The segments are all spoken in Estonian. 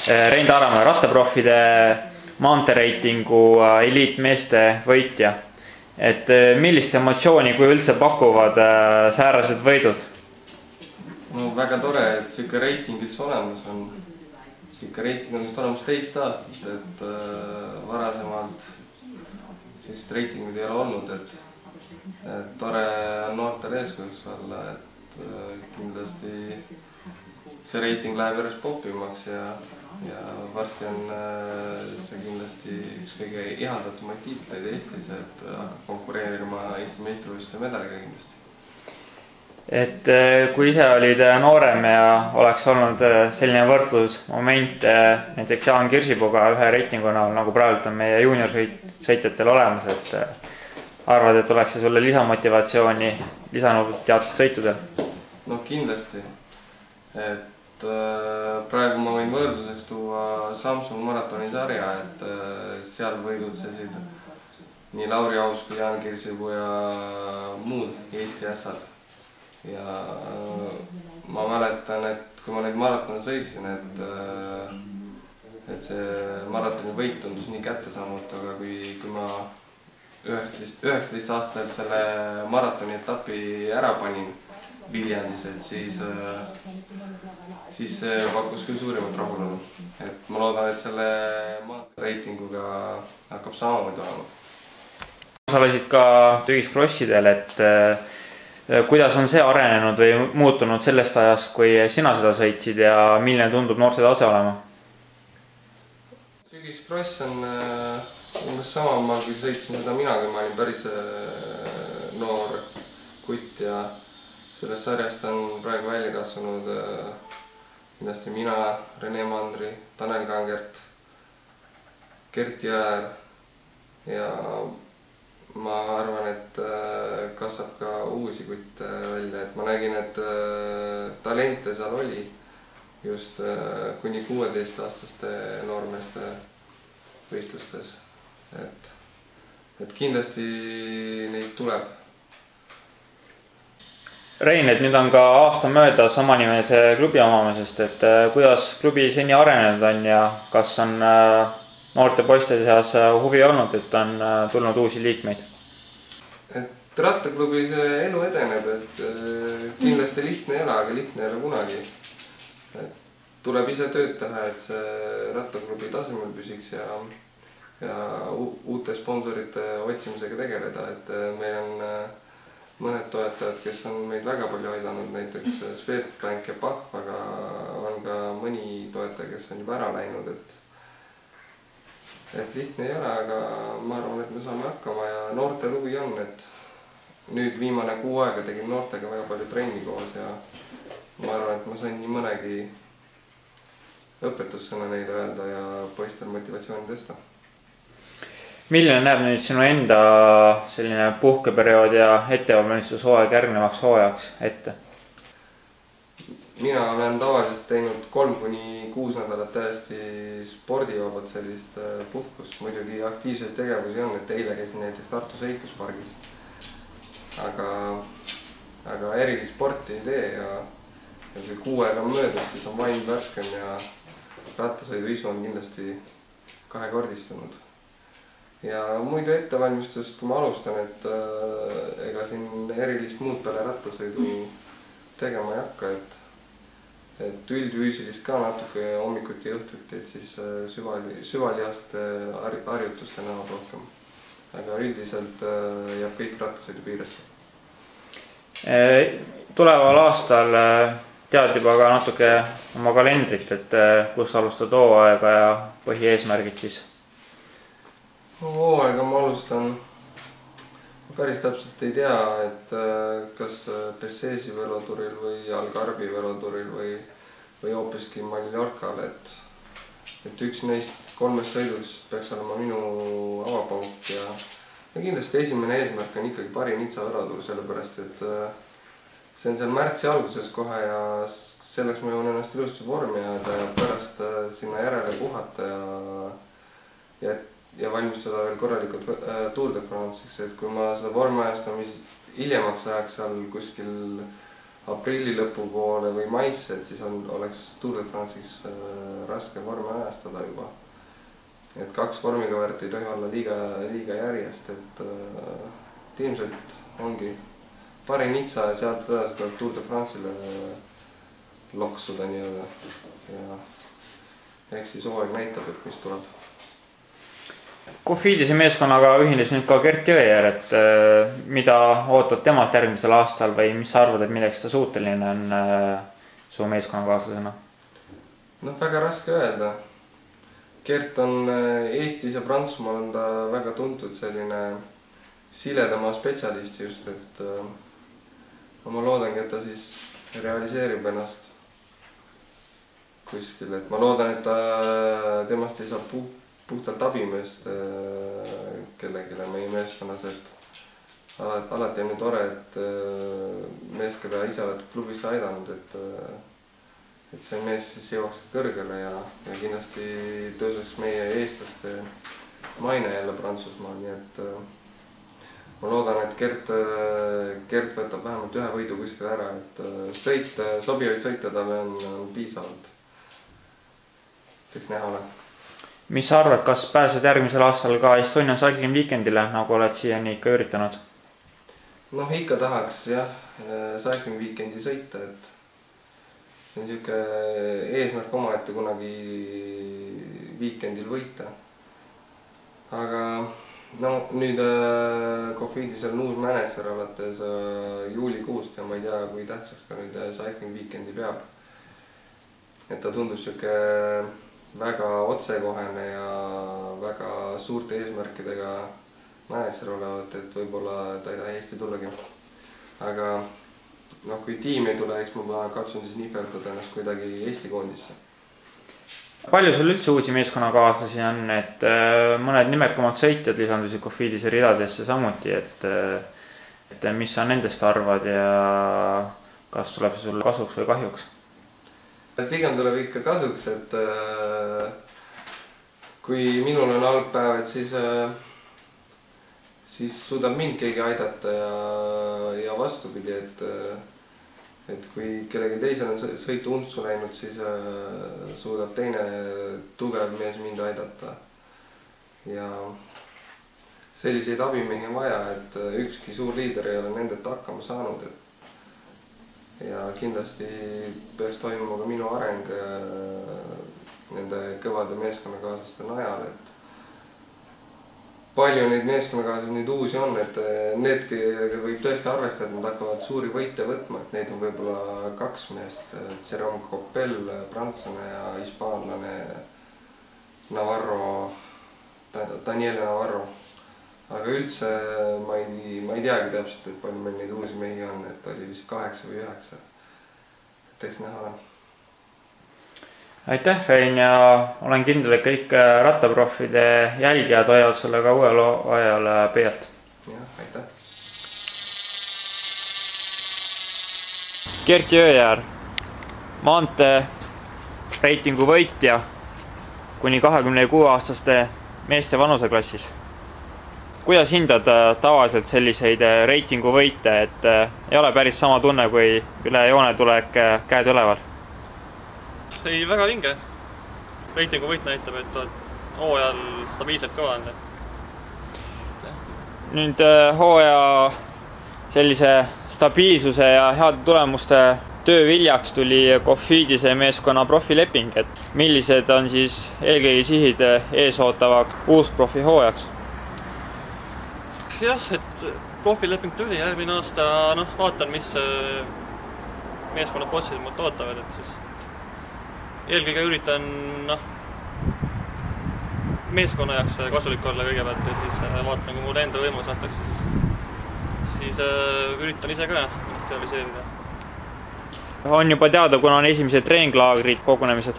Rein Taaramäe, rattaproffide maanteereitingu eliitmeeste võitja. Et millist emotsiooni, kui üldse pakuvad säärased võidud? No väga tore, et siuke reiting üldse olemas on. Siuke reiting on vist olemas 2 aastat, et varasemalt sellist reitingut ei ole olnud, et tore on noortel eeskujuks olla, et kindlasti see reiting läheb järjest popimaks ja varsti on see kindlasti üks kõige ihaldatumaid tiitleid Eestis, et hakkab konkureerima Eesti meistrivõistluste medaliga kindlasti. Et kui ise olid noorem ja oleks olnud selline võrdlusmoment näiteks Jaan Kirsipuuga ühe reitingu näol, nagu praegu on meie juuniorsõitjatel olemas, et arvad, et oleks see sulle lisamotivatsiooni lisanud teatud sõitudel? No kindlasti, et praegu ma võin võrdluseks tuua Samsung maratoni sarja, et seal võidutsesid nii Lauri Aus kui Jaan Kirsipuu ja muud Eesti ässad. Ja ma mäletan, et kui ma neid maratone sõitsin, et see maratoni võit tundus nii kättesaamatu, aga kui ma 19-aastaselt selle maratoni etapi ära panin Viljandis, et siis see pakkus küll suurimat rahulolu. Et ma loodan, et selle reitinguga hakkab samamoodi olema. Sa olesid ka tügiskrossidel, et kuidas on see arenenud või muutunud sellest ajast, kui sina seda sõitsid ja milline tundub noorte tase olema? Tügiskross on umbes sama, kui sõitsin seda mina, kui ma olin päris noor kutt ja sellest sarjast on praegu välja kasvanud kindlasti mina, Rene Mandri, Tanel Kangert, Gert Jõer ja ma arvan, et kasvab ka uusi kutte välja, et ma nägin, et talente seal oli just kuni 16-aastaste noormeeste võistlustes, et kindlasti neid tuleb. Rein, et nüüd on ka aasta mööda samanimelise klubi omamisest, et kuidas klubi seni arenenud on ja kas on noorte poiste seas huvi olnud, et on tulnud uusi liikmeid? Et rattaklubi see elu edeneb, et kindlasti lihtne ei ole, aga lihtne ei ole kunagi. Et tuleb ise tööd teha, et see rattaklubi tasemel püsiks ja uute sponsorite otsimisega tegeleda, et meil on mõned toetajad, kes on meid väga palju aidanud, näiteks Swedbank ja PAF, aga on ka mõni toetaja, kes on juba ära läinud, et lihtne ei ole, aga ma arvan, et me saame hakkama ja noorte huvi on, et nüüd viimane 6 aega tegin noortega väga palju trenni koos ja ma arvan, et ma sain nii mõnegi õpetussõna neile öelda ja poistel motivatsiooni tõsta. Milline näeb nüüd sinu enda selline puhkeperiood ja ettevalmistushooaeg järgnevaks hooajaks ette? Mina olen tavaliselt teinud 3-6 nädalat täiesti spordivabalt sellist puhkust. Muidugi aktiivseid tegevusi on, et eile käisin näiteks Tartu sõitluspargis. Aga erilist sporti ei tee ja kui 6 aega on möödus, siis on vaim värskem ja rattasõidu isu on kindlasti 2-kordistunud. Ja muidu ettevalmistust, kui ma alustan, et ega siin erilist muud peale rattasõidu tegema ei hakka, et üldfüüsilist ka natuke hommikuti ja õhtuti, et siis süvalihaste harjutuste näol rohkem. Aga üldiselt jääb kõik rattasõidu piiresse. Tuleval aastal tead juba ka natuke oma kalendrit, et kus alustad hooaega ja põhieesmärgid siis? Hooaega ma alustan, päris täpselt ei tea, et kas Bessesi veloturil või Algarvi veloturil või hoopiski Mallorcal, et üks neist 3 sõidust peaks olema minu avapauk ja kindlasti esimene eesmärk on ikkagi Pari-Nizza velotur, sellepärast et see on seal märtsi alguses kohe ja selleks ma jõuan ennast ilusti vormi jääda ja pärast sinna järele puhata ja valmistada veel korralikult Tour de France'iks, et kui ma seda vormiajastamist hiljemaks ajaks seal kuskil aprilli lõpupoole või maisse, et siis oleks Tour de France'is raske vormi ajastada juba. Et 2 vormikõvert ei tohi olla liiga järjest, et ilmselt ongi pari Nizza ja sealt edasi tuleb Tour de France'ile loksuda nii-öelda. Ja eks siis hooaeg näitab, et mis tuleb. Cofidise meeskonnaga ühines nüüd ka Gert Jõeäär, et mida ootad temalt järgmisel aastal või mis sa arvad, et milleks ta suuteline on su meeskonnakaaslasena? Väga raske öelda. Gert on Eestis ja Prantsusmaal on ta väga tuntud selline siledama spetsialist just, et ma loodangi, et ta siis realiseerib ennast kuskil, et ma loodan, et temast ei saa puhtalt abimeest kellegile meie meeskonnas, et alati on ju tore, et mees, keda ise oled klubisse aidanud, et see mees siis jõuaks kõrgele ja kindlasti tõuseks meie eestlaste maine jälle Prantsusmaal, nii et ma loodan, et Gert võtab vähemalt ühe võidu kuskil ära, et sobivaid sõite talle on piisavalt. Eks näha ole. Mis sa arvad, kas pääsed järgmisel aastal ka Estonian Cycling Weekendile, nagu oled siiani ikka üritanud? Ikka tahaks jah, Cycling Weekendi sõita, et see on siuke eesmärk omaette kunagi Weekendil võita. Aga nüüd Cofidisel on uus manager alates juulikuust ja ma ei tea, kui tähtsaks ta nüüd Cycling Weekendi peab. Et ta tundub siuke väga otsekohene ja väga suurte eesmärkidega manager olevat, et võib-olla ta ei taha Eesti tullagi. Aga kui tiim ei tule, eks ma katsun siis nihverdada ennast kuidagi Eesti koondisse. Palju sul üldse uusi meeskonnakaaslasi on, et mõned nimekamad sõitjad lisandusid Cofidise ridadesse samuti, et mis sa nendest arvad ja kas tuleb sul kasuks või kahjuks? Pigem tuleb ikka kasuks, et kui minul on halb päev, et siis suudab mind keegi aidata ja vastupidi, et kui kellegi teisel on sõitu untsu läinud, siis suudab teine tugev mees mind aidata. Ja selliseid abimehi on vaja, et ükski suur liider ei ole nendelt hakkama saanud. Ja kindlasti peaks toimuma ka minu areng nende kõvade meeskonnakaaslaste najal, et palju neid meeskonnakaaslasi nüüd uusi on, et need võib tõesti arvestada, et nad hakkavad suuri võite võtma, et neid on võib-olla 2 meest, Jérôme Coppel, prantslane ja hispaanlane Navarro, Daniel Navarro. Aga üldse ma ei teagi täpselt, et palju meil neid uusi mehi on, et oli vist 8 või 9. Et eks näha on. Aitäh, Rein, ja olen kindel, et kõik rattaproffide jälgijad hoiavad sulle ka uuel ajal pealt. Jah, aitäh. Gert Jõeäär, maantee reitingu võitja kuni 26-aastaste meeste vanuseklassis. Kuidas hindad tavaliselt selliseid reitingu võite, et ei ole päris sama tunne, kui üle joone tulek käed üleval? Ei, väga vinge. Reitingu võit näitab, et hooajal stabiilselt kõva on. Nüüd hooaja sellise stabiilsuse ja heade tulemuste töö viljaks tuli Cofidise meeskonna profileping, et millised on siis eelkõige sihid eesootavaks uus profi hooajaks? Jah, et profileping tuli järgmine aasta, vaatan, mis meeskonna bossid mult ootavad, et siis eelkõige üritan meeskonna jaoks kasulik olla kõigepealt ja siis vaatan, kui mulle enda võimalus antakse, siis üritan ise ka ennast realiseerida. On juba teada, kuna on esimesed treeninglaagrid kogunemised?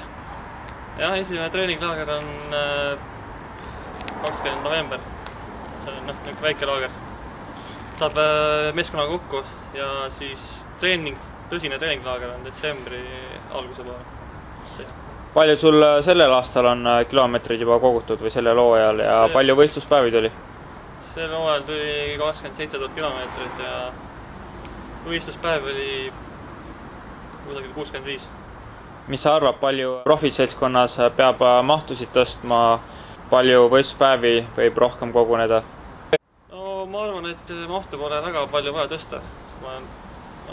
Jah, esimene treeninglaager on 20. november. See on üks väike laager. Saab meeskonnaga kokku ja siis tõsine treeninglaager on detsembri alguse poole. Palju sul sellel aastal on kilomeetrid juba kogutud või sellel hooajal ja palju võistluspäevi tuli? Sel hooajal tuli 27 000 kilomeetrit ja võistluspäev oli kusagil 65. mis sa arvad, palju profiseltskonnas peab mahtusid tõstma, palju võistluspäevi võib rohkem koguneda? No ma arvan, et mahtu pole väga palju vaja tõsta. Ma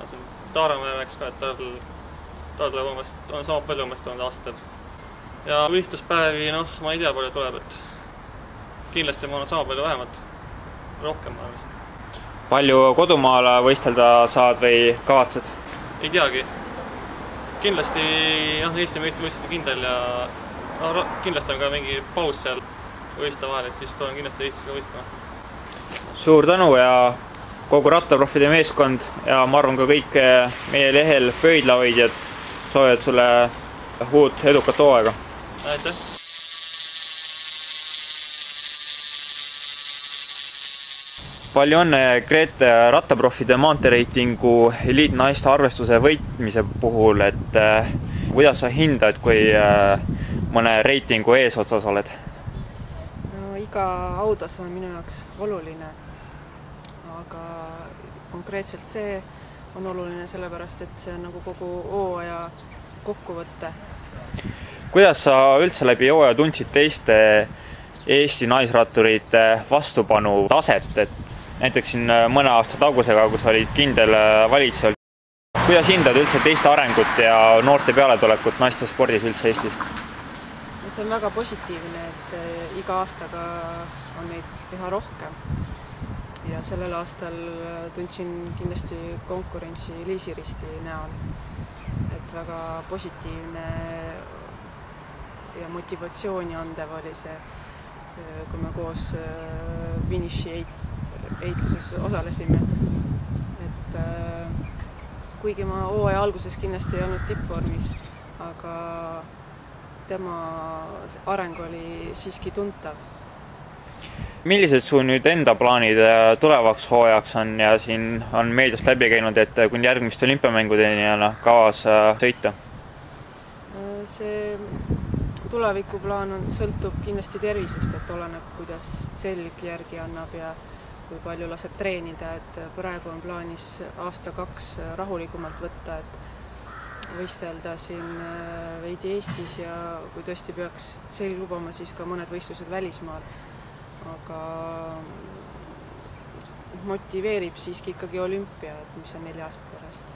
siin Taaremäe rääkis ka, et tal tuleb on sama palju umbes 1000 aastatel. Ja võistluspäevi, ma ei tea, palju tuleb, et kindlasti ma olen sama palju vähemalt. Rohkem ma arvasin. Palju kodumaale võistelda saad või kavatsed? Ei teagi. Kindlasti Eesti meistrivõistlused on kindel ja kindlasti on ka mingi paus seal võistluse vahel, et siis tulen kindlasti Eestis ka võistlema. Suur tänu ja kogu rattaproffide meeskond ja ma arvan ka kõik meie lehel pöidlahoidjad soovivad sulle uut edukat hooaega. Aitäh! Palju õnne Grete rattaproffide maanteereitingu eliitnaiste arvestuse võitmise puhul, et kuidas sa hindad, kui mõne reitingu eesotsas oled? No, iga autos on minu jaoks oluline, aga konkreetselt see on oluline sellepärast, et see on nagu kogu hooaja kokkuvõtte. Kuidas sa üldse läbi hooaja tundsid teiste Eesti naisratturite vastupanu taset, et näiteks siin mõne aasta tagusega, kus olid kindel valitsev. Kuidas hindad üldse teiste arengut ja noorte pealetulekut naiste spordis üldse Eestis? See on väga positiivne, et iga aastaga on neid üha rohkem. Ja sellel aastal tundsin kindlasti konkurentsi Liisiristi näol. Et väga positiivne ja motivatsiooni andev oli see, kui me koos finiši eitluses osalesime. Et kuigi ma hooaja alguses kindlasti ei olnud tippvormis, aga tema areng oli siiski tuntav. Millised su nüüd enda plaanid tulevaks hooajaks on ja siin on meediast läbi käinud, et kuni järgmiste olümpiamängudeni on kavas sõita? See tulevikuplaan sõltub kindlasti tervisest, et oleneb, kuidas selg järgi annab ja kui palju laseb treenida, et praegu on plaanis aasta-kaks rahulikumalt võtta, et võistelda siin veidi Eestis ja kui tõesti peaks selg lubama, siis ka mõned võistlused välismaal. Aga motiveerib siiski ikkagi olümpia, mis on 4 aasta pärast.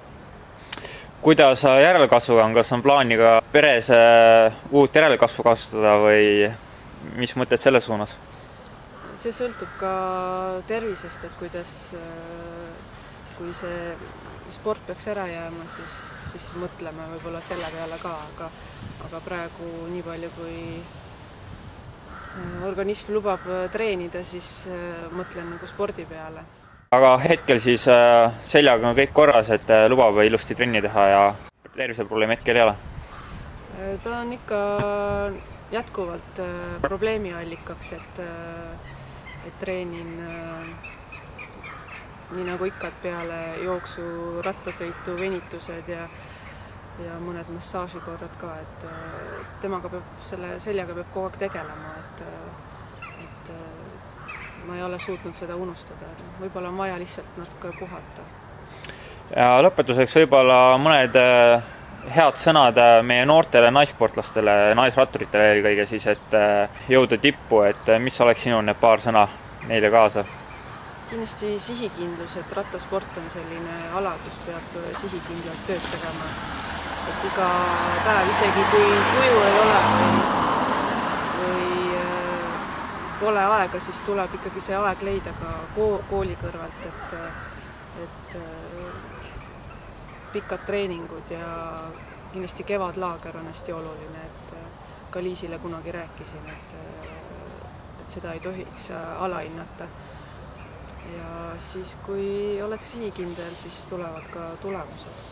Kuidas järelkasvuga on, kas on plaaniga peres uut järelkasvu kasutada või mis mõtted selles suunas? See sõltub ka tervisest, et kuidas, kui see sport peaks ära jääma, siis mõtleme võib-olla selle peale ka, aga praegu nii palju, kui organism lubab treenida, siis mõtlen nagu spordi peale. Aga hetkel siis seljaga on kõik korras, et lubab ilusti trenni teha ja terviseprobleemi hetkel ei ole? Ta on ikka jätkuvalt probleemi allikaks, et treenin nii nagu ikka, et peale jooksu, rattasõitu, venitused ja mõned massaažikorrad ka, et temaga selle seljaga peab kogu aeg tegelema, et ma ei ole suutnud seda unustada. Võib-olla on vaja lihtsalt natuke puhata. Ja lõpetuseks võib-olla mõned head sõnad meie noortele naissportlastele, naisratturitele eelkõige siis, et jõuda tippu, et mis oleks sinu need paar sõna neile kaasa? Kindlasti sihikindlus, et rattasport on selline ala, kus peab sihikindlalt tööd tegema. Et iga päev, isegi kui kuju ei ole või pole aega, siis tuleb ikkagi see aeg leida ka kooli kõrvalt, et pikad treeningud ja kindlasti kevadlaager on hästi oluline, et ka Liisile kunagi rääkisin, et seda ei tohiks alahinnata. Ja siis, kui oled sihikindel, siis tulevad ka tulemused.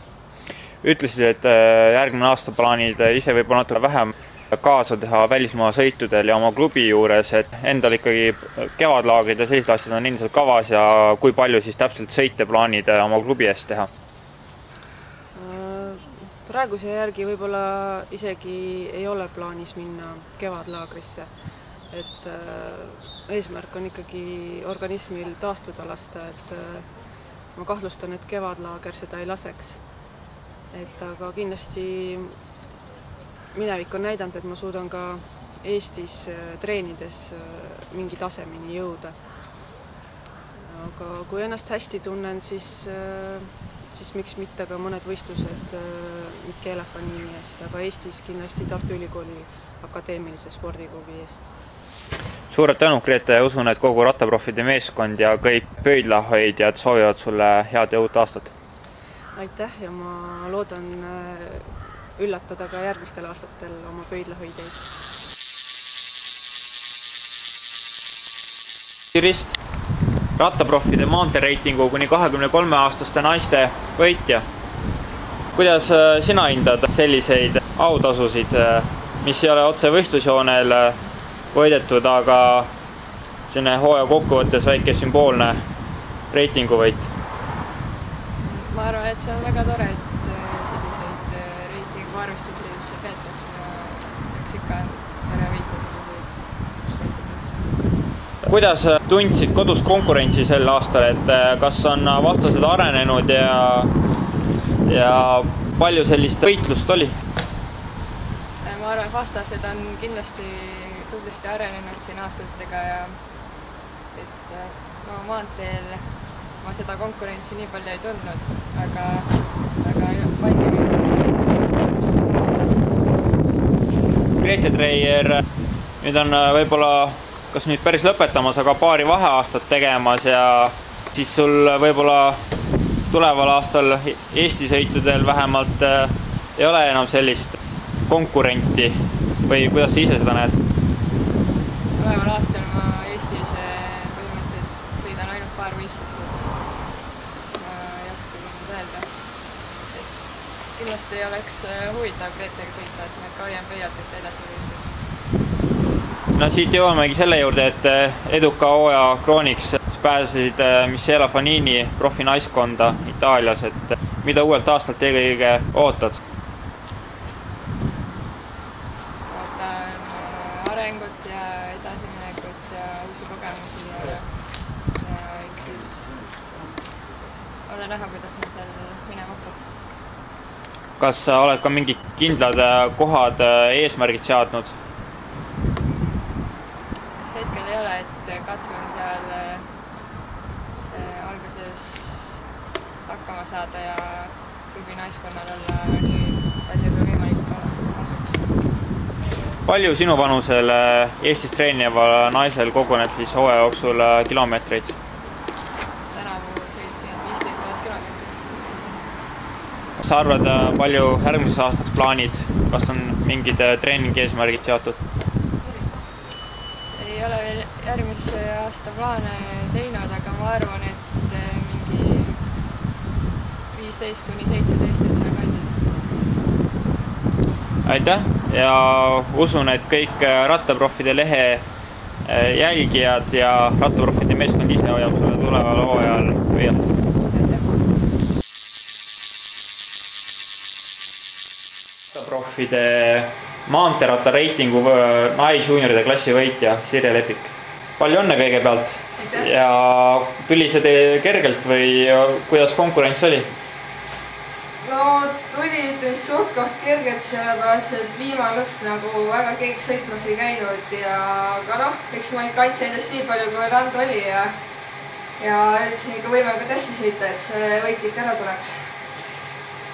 Ütlesid, et järgmine aasta plaanid ise võib-olla natuke vähem kaasa teha välismaa sõitudel ja oma klubi juures, et endal ikkagi kevadlaagrid ja sellised asjad on endiselt kavas ja kui palju siis täpselt sõite plaanid oma klubi eest teha? Praeguse järgi võib-olla isegi ei ole plaanis minna kevadlaagrisse. Et eesmärk on ikkagi organismil taastuda lasta, et ma kahtlustan, et kevadlaager seda ei laseks. et aga kindlasti minevik on näidanud, et ma suudan ka Eestis treenides mingi tasemeni jõuda. Aga kui ennast hästi tunnen, siis miks mitte ka mõned võistlused Michela Fanini eest, aga Eestis kindlasti Tartu Ülikooli akadeemilise spordiklubi eest. Suured tänu, Grete, ja usun, et kogu rattaproffide meeskond ja kõik pöidlahoidjad soovivad sulle head ja uut aastat. Aitäh ja ma loodan üllatada ka järgmistel aastatel oma pöidlahoidjaid. Rist, rattaproffide maanteereitingu kuni 23-aastaste naiste võitja. Kuidas sina hindad selliseid autasusid, mis ei ole otse võistlusjoonel võidetud, aga selline hooaja kokkuvõttes väike sümboolne reitinguvõit? Ma arvan, et see on väga tore, et selliseid reitingu arvestusi üldse peetakse ja üks ikka tere võita selliseid. Kuidas tundsid kodus konkurentsi sel aastal, et kas on vastased arenenud ja palju sellist võitlust oli? Ma arvan, et vastased on kindlasti tublisti arenenud siin aastatega ja et no maanteel ma seda konkurentsi nii palju ei tundnud, aga palju. Grete Treier nüüd on võib-olla kas nüüd päris lõpetamas, aga paari vaheaastat tegemas ja siis sul võib-olla tuleval aastal Eesti sõitudel vähemalt ei ole enam sellist konkurenti või kuidas sa ise seda näed? Tuleval aastal ma Eestis põhimõtteliselt sõidan ainult paar võistlust. Ma ei oska nüüd öelda. Kindlasti oleks huvitav Gretega sõita, et me ka hoian pöialt, et edasi võistlust. No siit jõuamegi selle juurde, et eduka hooaja krooniks pääsesid Michela Fanini profinaiskonda Itaalias, et mida uuelt aastalt eelkõige ootad? Arengut ja edasiminekut ja uusi kogemusi ja eks siis ole näha, kuidas ma seal minema hakkab. Kas sa oled ka mingid kindlad kohad, eesmärgid seadnud? Hetkel ei ole, et katsun seal alguses hakkama saada ja klubi naiskonnal olla nii palju kui võimalik asuks. Palju sinu vanusel Eestis treenival naisel koguneb siis hooaja jooksul kilomeetreid? Tänavu sõitsin 15 000 kilomeetrit. Kas sa arvad, palju järgmises aastaks plaanid? Kas on mingid treeningi eesmärgid seatud? Ei ole veel järgmise aasta plaane teinud, aga ma arvan, et mingi 15 kuni 17 see kandid. Aitäh ja usun, et kõik rattaproffide lehe jälgijad ja rattaproffide meeskond ise hoiab sulle tuleval hooajal pöialt. Rattaproffide maanteeratta reitingu naisjuunioride klassi võitja Sirje Lepik. Palju õnne kõigepealt ja tuli see teie kergelt või kuidas konkurents oli? No tuli suht koht kergelt, sellepärast, et viimane lõpp nagu väga keegi sõitmas ei käinud aga noh, eks ma ikka andsin endast nii palju, kui veel anda oli ja üritasin ikka võimalikult hästi sõita, et see võit ikka ära tuleks.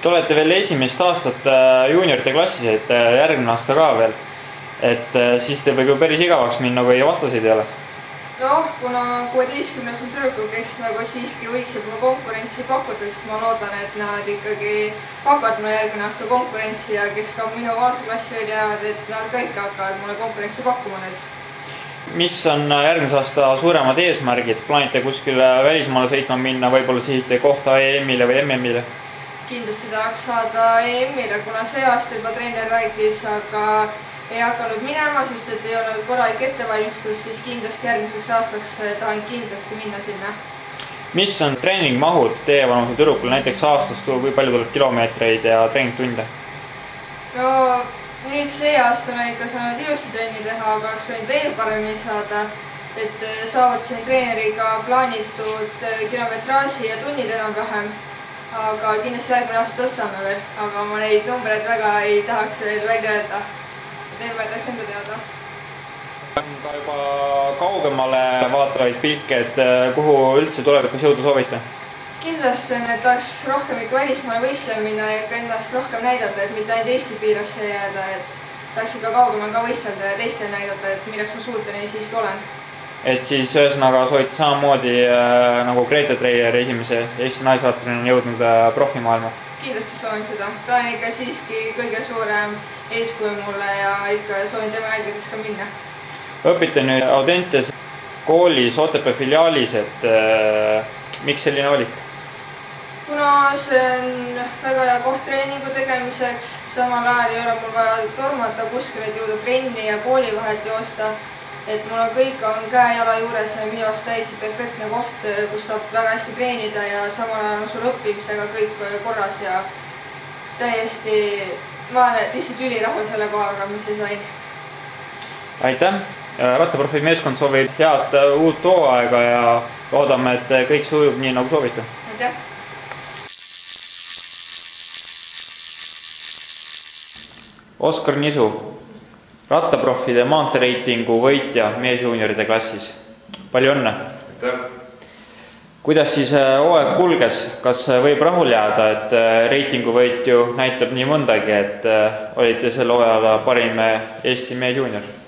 Te olete veel esimest aastat juuniorite klassis, et järgmine aasta ka veel, et siis te võib ju päris igavaks minna, kui vastasid ei ole. Noh, kuna 16 on tüdruku, kes nagu siiski võiksid mulle konkurentsi pakkuda, siis ma loodan, et nad ikkagi pakuvad mulle järgmine aasta konkurentsi ja kes ka minu vanuseklassi veel jäävad, et nad ka ikka hakkavad mulle konkurentsi pakkuma nüüd. Mis on järgmise aasta suuremad eesmärgid? Plaanite kuskile välismaale sõitma minna, võib-olla sihite kohta EM-ile või MM-ile? Kindlasti tahaks saada EM-ile, kuna see aasta juba treener rääkis, aga ei hakanud minema, sest et ei olnud korralik ettevalmistus, siis kindlasti järgmiseks aastaks tahan kindlasti minna sinna. Mis on treeningmahud teie vanuse tüdrukul näiteks aastas, kui palju tuleb kilomeetreid ja treeningtunde? No nüüd see aasta me ikka saanud ilusti trenni teha, aga oleks võinud veel paremini saada, et saavad siin treeneriga plaanitud kilometraaži ja tunnid enam vähem. aga kindlasti järgmine aasta tõstame veel, aga ma neid numbreid väga ei tahaks veel välja öelda. Teeme tahaks enda teada. On ka juba kaugemale vaatavaid pilke, et kuhu üldse tulevikus jõuda soovite? Kindlasti tahaks rohkem ikka välismaale võistlema minna ja ikka endast rohkem näidata, et mitte ainult Eesti piirasse jääda, et tahaks ikka kaugemal ka võistelda ja teistele näidata, et milleks ma suuteline siiski olen. Et siis ühesõnaga soovite samamoodi nagu Grete Treier esimese Eesti naisvaatrini jõudnud profimaailma? Kindlasti soovin seda. Ta on ikka siiski kõige suurem eeskuju mulle ja ikka soovin tema jälgides ka minna. Õpite nüüd Audentes koolis Otepää filiaalis, et miks selline valik? Kuna see on väga hea koht treeningu tegemiseks, samal ajal ei ole mul vaja tormata kuskile, et jõuda trenni ja kooli vahelt joosta, et mul on kõik käe-jala juures ja minu jaoks täiesti perfektne koht, kus saab väga hästi treenida ja samal ajal on sul õppimisega kõik korras ja täiesti, ma olen lihtsalt ülirahul selle kohaga, mis see sain. Aitäh! Rattaprofi meeskond soovib head uut hooaega ja loodame, et kõik sujub nii, nagu soovite. Aitäh! Oskar Nisu, rattaprofide maantereitingu võitja meesjuunioride klassis. Palju õnne! Aitäh! Kuidas siis hooaeg kulges? Kas võib rahul jääda, et reitingu võitju näitab nii mõndagi, et olite selle hooajal parim Eesti meesjuunior?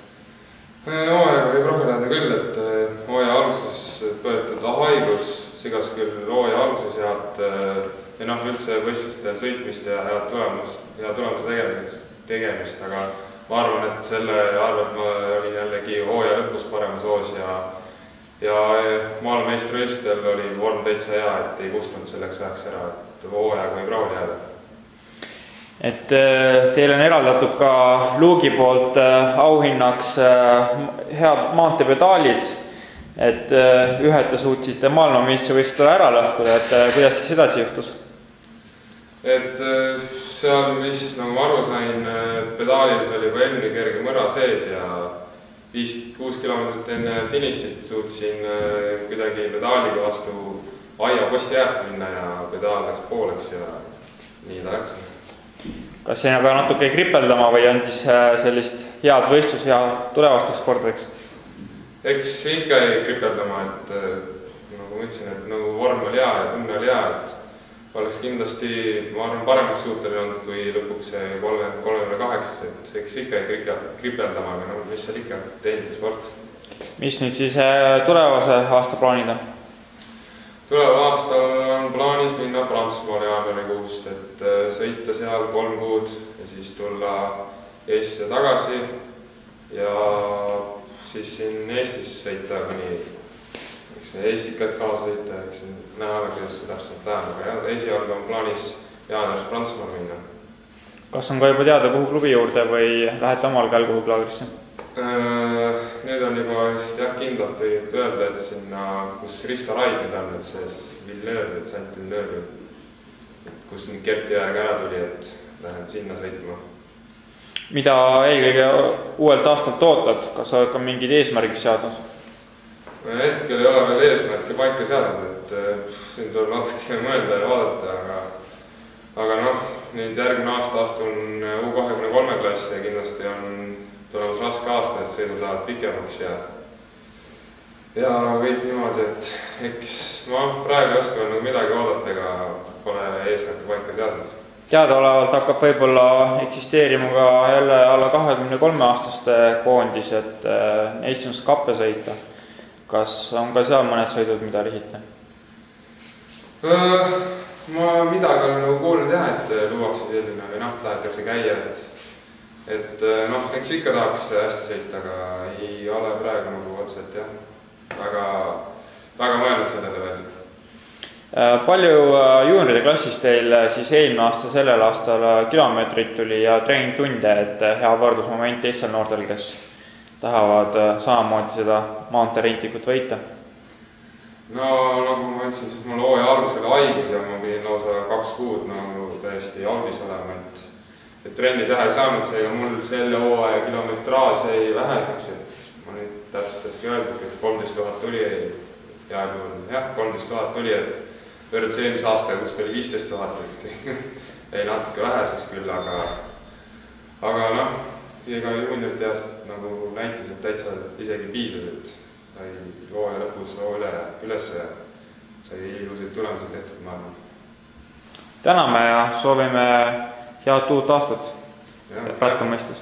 Hooaega võib rahul jääda küll, et hooaja alguses põetud haigus sigas küll hooaja alguses head ja üldse võistlustel sõitmist ja head tulemuse tegemist, aga ma arvan, et selle arvelt ma olin jällegi hooaja lõpus paremas hoos ja maailmameistrivõistlustel oli vorm täitsa hea, et ei kustunud selleks ajaks ära, et hooajaga võib rahul jääda. Et teil on eraldatud ka Luugi poolt auhinnaks head maanteepedaalid, et ühed te suutsite maailmameistrivõistlustel ära lõhkuda, et kuidas siis edasi juhtus? Et seal siis, nagu ma aru sain, pedaalis oli juba enne kerge mõra sees ja 5-6 kilomeetrit enne finišit suutsin kuidagi pedaaliga vastu aia posti äärt minna ja pedaal läks pooleks ja nii ta läks. Kas see aga natuke kripeldama või andis sellist head võistlus ja tulevasteks kordadeks? Eks ikka ei kripeldama, et nagu ma ütlesin, et nagu vorm oli hea ja tunne oli hea, et oleks kindlasti, ma arvan, paremaks suuteline olnud, kui lõpuks see 38, et eks ikka ei kripeldama, aga mis seal ikka, tehnikasport. Mis nüüd siis tulevase aasta plaanid on? Tuleval aastal on plaanis minna Prantsusmaale jaanuarikuust, et sõita seal 3 kuud ja siis tulla Eestisse tagasi ja siis siin Eestis sõita kuni Eestikat kaasa sõita, eks näha, kuidas see täpselt läheb, aga esialgu on plaanis jaanuaris Prantsusmaale minna. Kas on ka juba teada, kuhu klubi juurde või lähete omal käel kuhu laagrisse? Nüüd on juba kindlalt võib öelda, et sinna, kus Risto Raid nüüd on, et see siis Villeneuve, et Sant Villeneuve, kus nüüd Kerti järg ära tuli, et lähen sinna sõitma. Mida eelkõige uuelt aastalt ootad? Kas oled ka mingid eesmärgid seadnud? Hetkel ei ole veel eesmärke paika seadnud, et siin tuleb natuke mõelda ja vaadata, aga nüüd järgmine aasta astun U23 klassi ja kindlasti on tulemas raske aasta, et sõidud lähevad pikemaks ja kõik niimoodi, et eks ma praegu ei oska nagu midagi oodata, ega pole eesmärke paika seadnud. Teadaolevalt hakkab võib-olla eksisteerima ka jälle alla 23-aastaste koondis, et Nations Cupe sõita. Kas on ka seal mõned sõidud, mida lihite? Ma midagi olen nagu kuulnud jah, et luuakse selline või tahetakse käia, et eks ikka tahaks hästi sõita, aga ei ole praegu nagu otseselt jah, väga mõelnud sellele veel. Palju juunioride klassis teil siis eelmine aasta, sellel aastal kilomeetrit tuli ja treeningtunde, et hea võrdlusmoment teistel noortel, kes tahavad samamoodi seda maanteerintikut võita? No nagu ma ütlesin, siis mul hooaja alguses oli haigus ja ma pidin lausa 2 kuud täiesti audis olema, et trenni teha ei saanud, seega mul selle hooaja kilometraaž jäi väheseks, et ma nüüd täpselt ei öelda, et 13 000 tuli, jah, 13 000 tuli, et võrreldes eelmise aastaga, kus ta oli 15 000, et ei natuke vähe siis küll, aga noh, iga juuniorite aastat nagu näitas, et täitsa isegi piisas, et sai hooaja lõpus hoo üles ja sai ilusaid tulemusi tehtud, ma arvan. Täname ja soovime head uut aastat Pärnu mõistes.